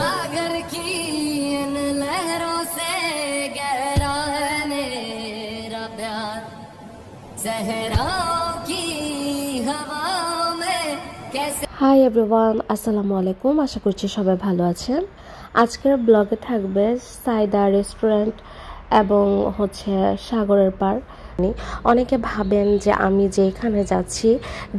सागर की इन लहरों से गहरा है मेरा प्यार सहराओं की हवाओं में कैसे। হাই এভরিওয়ান, আসসালামু আলাইকুম। আশা করছি সবাই ভালো আছেন। আজকের ব্লগে থাকবে সাইদা রেস্টুরেন্ট এবং সাগরের পার। অনেকে ভাবেন যে আমি যেখানে যাচ্ছি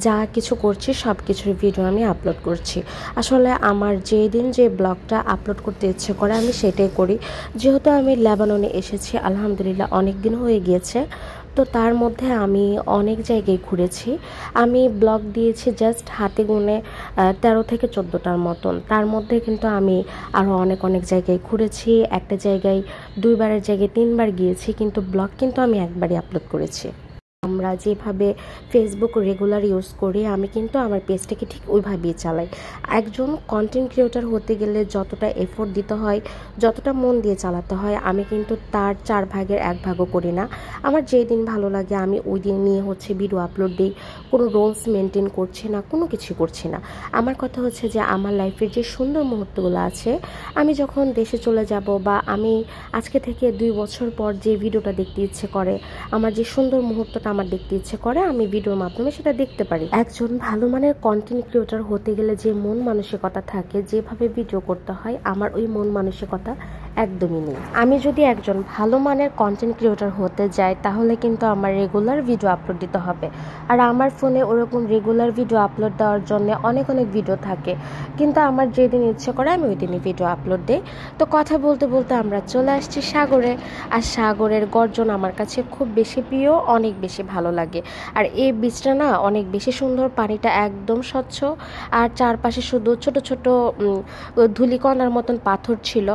যা কিছু করছি সব কিছুর ভিডিও আমি আপলোড করছি। আসলে আমার যেদিন যে ব্লগটা আপলোড করতে ইচ্ছে করে আমি সেটাই করি। যেহেতু আমি লেবাননে এসেছি, আলহামদুলিল্লাহ অনেক দিন হয়ে গিয়েছে, তো তার মধ্যে আমি অনেক জায়গায় ঘুরেছি। আমি ব্লগ দিয়েছি জাস্ট হাতে গুনে 13 থেকে 14টার মতন। তার মধ্যে কিন্তু আমি আরও অনেক জায়গায় ঘুরেছি। একটা জায়গায় 2বারের জায়গায় 3বার গিয়েছি, কিন্তু ব্লগ কিন্তু আমি একবারই আপলোড করেছি। আমরা যেভাবে ফেসবুক রেগুলার ইউজ করি আমি কিন্তু আমার পেজটাকে ঠিক ওইভাবেই চালাই। একজন কন্টেন্ট ক্রিয়েটর হতে গেলে যতটা এফোর্ট দিতে হয়, যতটা মন দিয়ে চালাতে হয়, আমি কিন্তু তার 4 ভাগের 1 ভাগও করি না। আমার যেই দিন ভালো লাগে আমি ওই দিন নিয়ে ভিডিও আপলোড দিই। কোনো রুলস মেনটেন করছি না, কোনো কিছু করছি না। আমার কথা হচ্ছে যে আমার লাইফের যে সুন্দর মুহূর্তগুলো আছে, আমি যখন দেশে চলে যাব বা আমি আজকে থেকে 2 বছর পর যে ভিডিওটা দেখতে ইচ্ছে করে, আমার যে সুন্দর মুহূর্তটা আমার দেখতে ইচ্ছে করে, আমি ভিডিওর মাধ্যমে সেটা দেখতে পারি। একজন ভালো মানের কন্টেন্ট ক্রিয়েটর হতে গেলে যে মন মানসিকতা থাকে, যেভাবে ভিডিও করতে হয়, আমার ওই মন মানসিকতা একদমই নেই। আমি যদি একজন ভালো মানের কন্টেন্ট ক্রিয়েটর হতে যাই তাহলে কিন্তু আমার রেগুলার ভিডিও আপলোড দিতে হবে। আর আমার ফোনে ওরকম রেগুলার ভিডিও আপলোড দেওয়ার জন্য অনেক ভিডিও থাকে, কিন্তু আমার যেদিন ইচ্ছে করে আমি ওই দিনই ভিডিও আপলোড দিই। তো কথা বলতে বলতে আমরা চলে আসছি সাগরে। আর সাগরের গর্জন আমার কাছে খুব বেশি প্রিয়, অনেক বেশি ভালো লাগে। আর এই বিচটা না অনেক বেশি সুন্দর, পানিটা একদম স্বচ্ছ, আর চারপাশে শুধু ছোট ছোট ধূলিকণার মতন পাথর ছিল,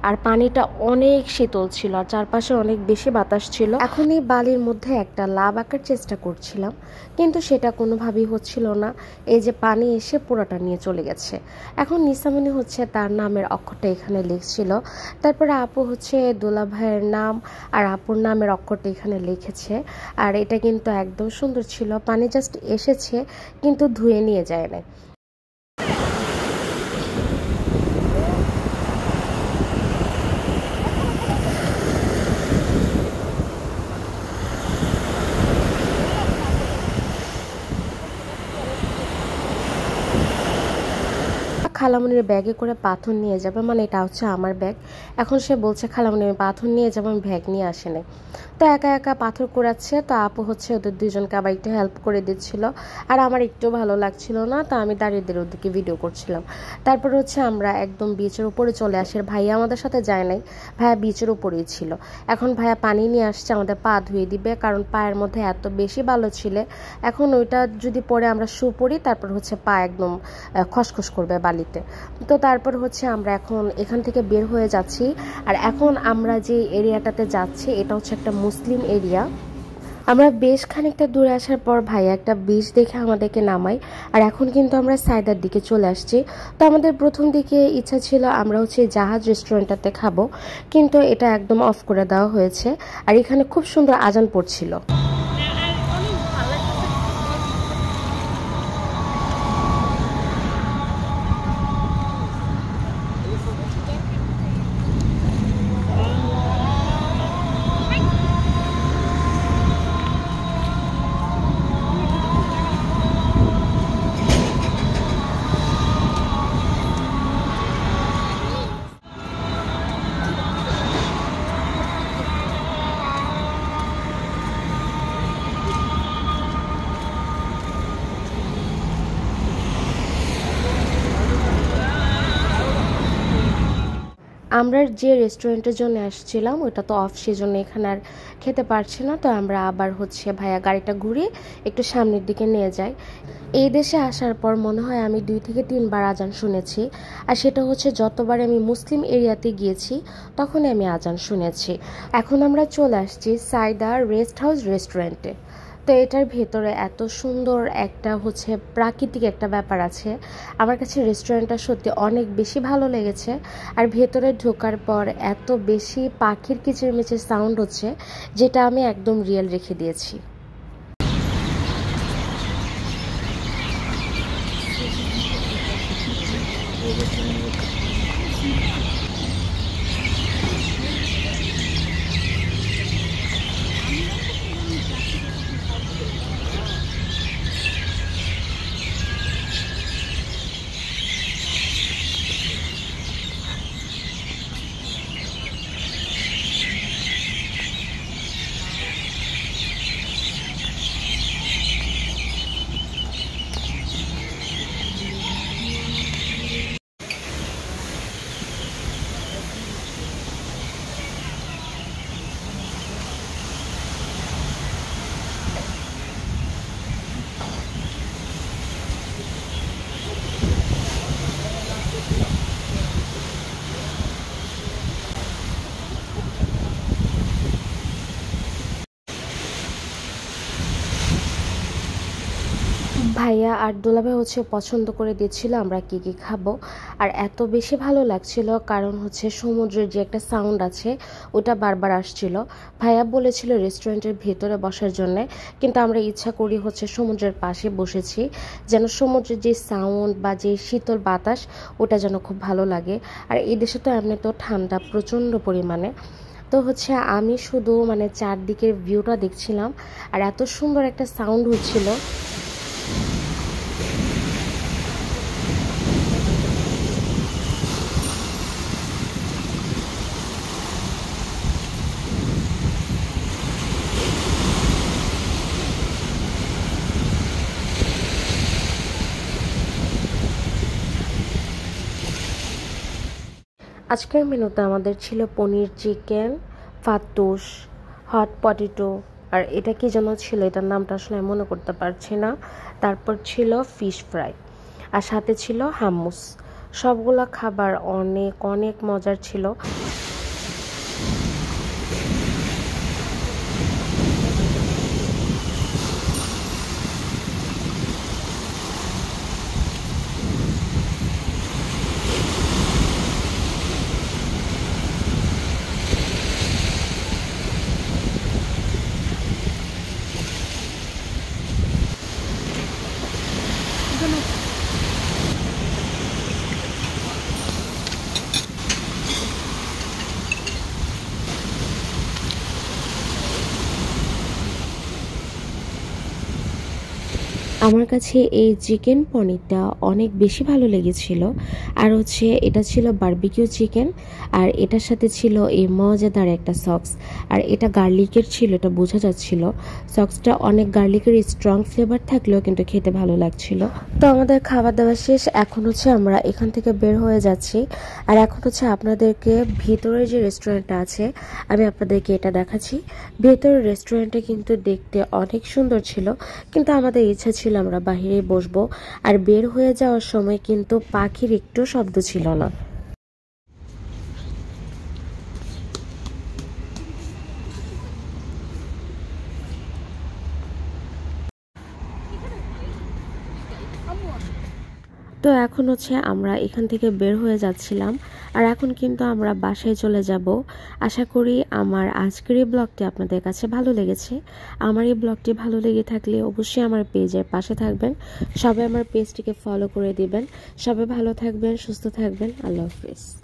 আর পানিটা অনেক শীতল ছিল, আর চারপাশে অনেক বেশি বাতাস ছিল। এখন এই বালির মধ্যে একটা লাভ আঁকার চেষ্টা করছিলাম, কিন্তু সেটা কোনোভাবেই হচ্ছিল না। এই যে পানি এসে পুরোটা নিয়ে চলে গেছে। এখন নিসামনি তার নামের অক্ষরটা এখানে লিখছিল, তারপরে আপু দোলা ভাইয়ের নাম আর আপুর নামের অক্ষরটা এখানে লিখেছে। আর এটা কিন্তু একদম সুন্দর ছিল। পানি জাস্ট এসেছে কিন্তু ধুয়ে নিয়ে যায় না। খালামনির ব্যাগে করে পাথর নিয়ে যাবে, মানে এটা আমার ব্যাগ। এখন সে বলছে খালামনি আমি পাথর নিয়ে যাবো, আমি ব্যাগ নিয়ে আসি নাই। তো একা একা পাথর কুড়াচ্ছে। তো আপু ওদের দুজনকে আবার একটু হেল্প করে দিচ্ছিল। আর আমার একটু ভালো লাগছিল না, তো আমি দাঁড়িয়ে ওদেরকে ভিডিও করছিলাম। তারপর আমরা একদম বিচের উপরে চলে আসি। ভাইয়া আমাদের সাথে যায় নাই, ভাইয়া বিচের উপরেই ছিল। এখন ভাইয়া পানি নিয়ে আসছে, আমাদের পা ধুয়ে দিবে, কারণ পায়ের মধ্যে এত বেশি বালো ছিল। এখন ওইটা যদি পরে আমরা শু পরি, তারপর পা একদম খসখস করবে বালিতে। তো তারপর আমরা এখন এখান থেকে বের হয়ে যাচ্ছি। আর এখন আমরা যে এরিয়াটাতে যাচ্ছি এটা একটা মুসলিম এরিয়া। আমরা বেশ খানিকটা দূরে আসার পর ভাইয়া একটা বিচ দেখে আমাদেরকে নামাই। আর এখন কিন্তু আমরা সাইদার দিকে চলে আসছি। তো আমাদের প্রথম দিকে ইচ্ছা ছিল আমরা জাহাজ রেস্টুরেন্টটাতে খাবো, কিন্তু এটা একদম অফ করে দেওয়া হয়েছে। আর এখানে খুব সুন্দর আজান পড়ছিল। আমরা যে রেস্টুরেন্টের জন্য আসছিলাম ওটা তো অফ, সেজন্য এখানে আর খেতে পারছি না। তো আমরা আবার ভাইয়া গাড়িটা ঘুরিয়ে একটু সামনের দিকে নিয়ে যাই। এই দেশে আসার পর মনে হয় আমি 2 থেকে 3 বার আজান শুনেছি। আর সেটা যতবার আমি মুসলিম এরিয়াতে গিয়েছি তখনই আমি আজান শুনেছি। এখন আমরা চলে আসছি সাইদা রেস্ট হাউস রেস্টুরেন্টে। তো এটার ভেতরে এত সুন্দর একটা প্রাকৃতিক একটা ব্যাপার আছে। আমার কাছে রেস্টুরেন্টটা সত্যি অনেক বেশি ভালো লেগেছে। আর ভেতরে ঢোকার পর এত বেশি পাখির কিচিরমিচির সাউন্ড হচ্ছে, যেটা আমি একদম রিয়েল রেখে দিয়েছি। ভাইয়া আর দুলাভাই হচ্ছে পছন্দ করে দিচ্ছিল আমরা কি কি খাবো। আর এত বেশি ভালো লাগছিল কারণ হচ্ছে সমুদ্রের যে একটা সাউন্ড আছে ওটা বারবার আসছিল। ভাইয়া বলেছিল রেস্টুরেন্টের ভেতরে বসার জন্য, কিন্তু আমরা ইচ্ছা করি হচ্ছে সমুদ্রের পাশে বসেছি, যেন সমুদ্রের যে সাউন্ড বা যে শীতল বাতাস ওটা যেন খুব ভালো লাগে। আর এই দেশে তো এমনি তো ঠান্ডা প্রচণ্ড পরিমাণে, তো হচ্ছে আমি শুধু মানে চারদিকের ভিউটা দেখছিলাম আর এত সুন্দর একটা সাউন্ড হচ্ছিল। আজকের মেনুতে আমাদের ছিল পনির চিকেন, ফাতুস, হট পটেটো, আর এটা কি যেন ছিল, এটার নামটা আসলে মনে করতে পারছি না। তারপর ছিল ফিশ ফ্রাই আর সাথে ছিল হাম্মুস। সবগুলো খাবার অনেক অনেক মজার ছিল। আমার কাছে এই চিকেন পনিরটা অনেক বেশি ভালো লেগেছিল। আর হচ্ছে এটা ছিল বারবিকিউ চিকেন, আর এটার সাথে ছিল এই মজাদার একটা সস, আর এটা গার্লিকের ছিল, এটা বোঝা যাচ্ছিল। সসটা অনেক গার্লিকের স্ট্রং ফ্লেভার থাকলেও কিন্তু খেতে ভালো লাগছিল। তো আমাদের খাবার দাবার শেষ, এখন হচ্ছে আমরা এখান থেকে বের হয়ে যাচ্ছি। আর এখন হচ্ছে আপনাদেরকে ভিতরে যে রেস্টুরেন্টটা আছে আমি আপনাদেরকে এটা দেখাচ্ছি। ভেতরের রেস্টুরেন্টটা কিন্তু দেখতে অনেক সুন্দর ছিল, কিন্তু আমাদের ইচ্ছা ছিল আমরা বাহিরে বসবো। আর বের হয়ে যাওয়ার সময় কিন্তু পাখির একটু শব্দ ছিল না। তো এখন হচ্ছে আমরা এখান থেকে বের হয়ে যাচ্ছিলাম, আর এখন কিন্তু আমরা বাসায় চলে যাব। আশা করি আমার আজকের এই ব্লগটি আপনাদের কাছে ভালো লেগেছে। আমার এই ব্লগটি ভালো লেগে থাকলে অবশ্যই আমার পেজের পাশে থাকবেন, সবাই আমার পেজটিকে ফলো করে দিবেন। সবাই ভালো থাকবেন, সুস্থ থাকবেন। আল্লাহ হাফেজ।